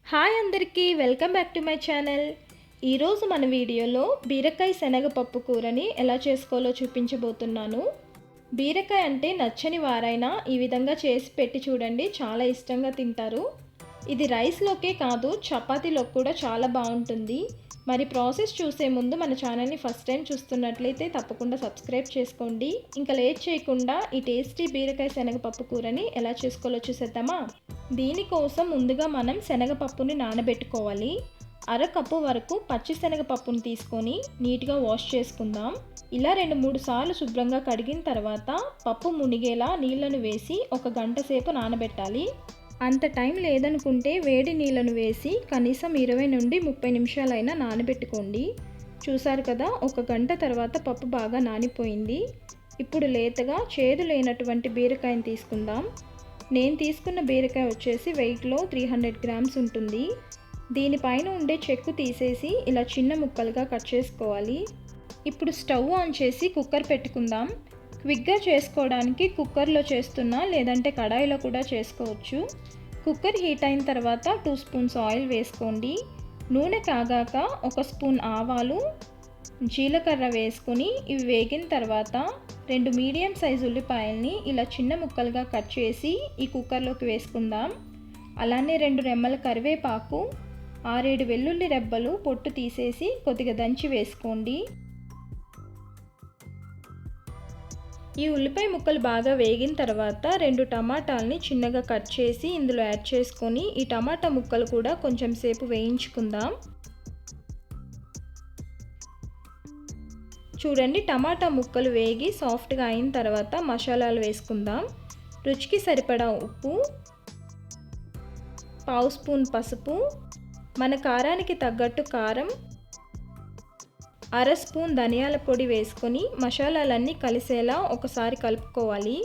Hi అందరికీ welcome back to my channel. ఈరోజు మన వీడియోలో బీరకాయ శనగపప్పు కూరని ఎలా చేసుకోవాలో చూపించబోతున్నాను. బీరకాయ అంటే నచ్చని వారైనా ఈ విధంగా చేసి పెట్టి చూడండి, చాలా ఇష్టంగా తింటారు. ఇది రైస్లోకే కాదు చపాతీలో కూడా చాలా బాగుంటుంది. మరి ప్రాసెస్ చూసే ముందు మన ఛానల్ని ఫస్ట్ టైం చూస్తున్నట్లయితే తప్పకుండా సబ్స్క్రైబ్ చేసుకోండి. ఇంకా లేట్ చేయకుండా ఈ టేస్టీ బీరకాయ శనగపప్పు కూరని ఎలా చేసుకోవాలో చూసేద్దామా. దీనికోసం ముందుగా మనం శనగపప్పుని నానబెట్టుకోవాలి. అరకప్పు వరకు పచ్చి శనగపప్పుని తీసుకొని నీట్గా వాష్ చేసుకుందాం. ఇలా 2-3 సార్లు శుభ్రంగా కడిగిన తర్వాత పప్పు మునిగేలా నీళ్లను వేసి 1 గంట సేపు నానబెట్టాలి. అంత టైం లేదనుకుంటే వేడి నీళ్ళను వేసి కనీసం 20 నుండి 30 నిమిషాలైనా నానబెట్టుకోండి. చూసారు కదా, 1 గంట తర్వాత పప్పు బాగా నానిపోయింది. ఇప్పుడు లేతగా చేదు లేనటువంటి బీరకాయని తీసుకుందాం. నేను తీసుకున్న బీరకాయ వచ్చేసి వెయిట్లో 300 గ్రామ్స్ ఉంటుంది. దీనిపైన ఉండే చెక్కు తీసేసి ఇలా చిన్న ముక్కలుగా కట్ చేసుకోవాలి. ఇప్పుడు స్టవ్ ఆన్ చేసి కుక్కర్ పెట్టుకుందాం. క్విక్గా చేసుకోవడానికి కుక్కర్లో చేస్తున్నా, లేదంటే కడాయిలో కూడా చేసుకోవచ్చు. కుక్కర్ హీట్ అయిన తర్వాత 2 స్పూన్స్ ఆయిల్ వేసుకోండి. నూనె కాగాక 1 స్పూన్ ఆవాలు, జీలకర్ర వేసుకొని ఇవి వేగిన తర్వాత 2 మీడియం సైజు ఉల్లిపాయల్ని ఇలా చిన్న ముక్కలుగా కట్ చేసి ఈ కుక్కర్లోకి వేసుకుందాం. అలానే 2 రెమ్మల కరివేపాకు, 6-7 వెల్లుల్లి రెబ్బలు పొట్టు తీసేసి కొద్దిగా దంచి వేసుకోండి. ఈ ఉల్లిపాయ ముక్కలు బాగా వేగిన తర్వాత 2 టమాటాలని చిన్నగా కట్ చేసి ఇందులో యాడ్ చేసుకొని ఈ టమాటా ముక్కలు కూడా కొంచెం సేపు వేయించుకుందాం. చూడండి, టమాటా ముక్కలు వేగి సాఫ్ట్గా అయిన తర్వాత మసాలాలు వేసుకుందాం. రుచికి సరిపడా ఉప్పు, 1/2 స్పూన్ పసుపు, మన కారానికి తగ్గట్టు కారం, 1/2 స్పూన్ ధనియాల పొడి వేసుకొని మసాలాలన్నీ కలిసేలా ఒకసారి కలుపుకోవాలి.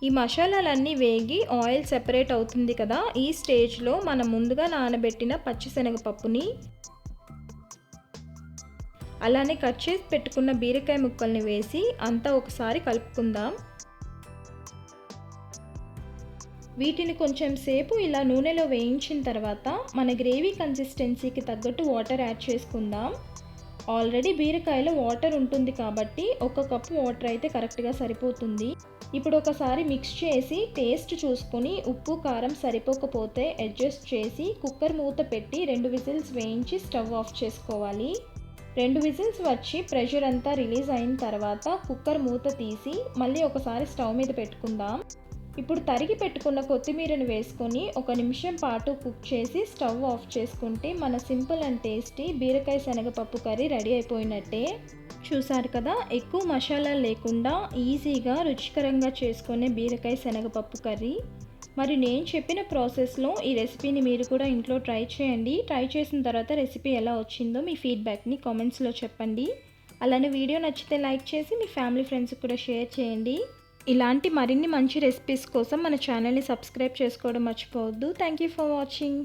ఈ మసాలాలన్నీ వేగి ఆయిల్ సెపరేట్ అవుతుంది కదా, ఈ స్టేజ్లో మనం ముందుగా నానబెట్టిన పచ్చిశనగపప్పుని, అలానే కట్ చేసి పెట్టుకున్న బీరకాయ ముక్కల్ని వేసి అంతా ఒకసారి కలుపుకుందాం. వీటిని కొంచెం సేపు ఇలా నూనెలో వేయించిన తర్వాత మన గ్రేవీ కన్సిస్టెన్సీకి తగ్గట్టు వాటర్ యాడ్ చేసుకుందాం. ఆల్రెడీ బీరకాయలో వాటర్ ఉంటుంది కాబట్టి 1 కప్పు వాటర్ అయితే కరెక్ట్గా సరిపోతుంది. ఇప్పుడు ఒకసారి మిక్స్ చేసి టేస్ట్ చూసుకొని ఉప్పు కారం సరిపోకపోతే అడ్జస్ట్ చేసి కుక్కర్ మూత పెట్టి 2 విజిల్స్ వేయించి స్టవ్ ఆఫ్ చేసుకోవాలి. 2 విజిల్స్ వచ్చి ప్రెషర్ అంతా రిలీజ్ అయిన తర్వాత కుక్కర్ మూత తీసి మళ్ళీ ఒకసారి స్టవ్ మీద పెట్టుకుందాం. ఇప్పుడు తరిగి పెట్టుకున్న కొత్తిమీరను వేసుకొని 1 నిమిషం పాటు కుక్ చేసి స్టవ్ ఆఫ్ చేసుకుంటే మన సింపుల్ అండ్ టేస్టీ బీరకాయ శనగపప్పు కర్రీ రెడీ అయిపోయినట్టే. చూసారు కదా, ఎక్కువ మసాలాలు లేకుండా ఈజీగా రుచికరంగా చేసుకునే బీరకాయ శనగపప్పు కర్రీ. మరి నేను చెప్పిన ప్రాసెస్లో ఈ రెసిపీని మీరు కూడా ఇంట్లో ట్రై చేయండి. ట్రై చేసిన తర్వాత రెసిపీ ఎలా వచ్చిందో మీ ఫీడ్బ్యాక్ని కామెంట్స్లో చెప్పండి. అలానే వీడియో నచ్చితే లైక్ చేసి మీ ఫ్యామిలీ ఫ్రెండ్స్కి కూడా షేర్ చేయండి. ఇలాంటి మరిన్ని మంచి రెసిపీస్ కోసం మన ఛానల్ని సబ్స్క్రైబ్ చేసుకోవడం మర్చిపోవద్దు. Thank you for watching.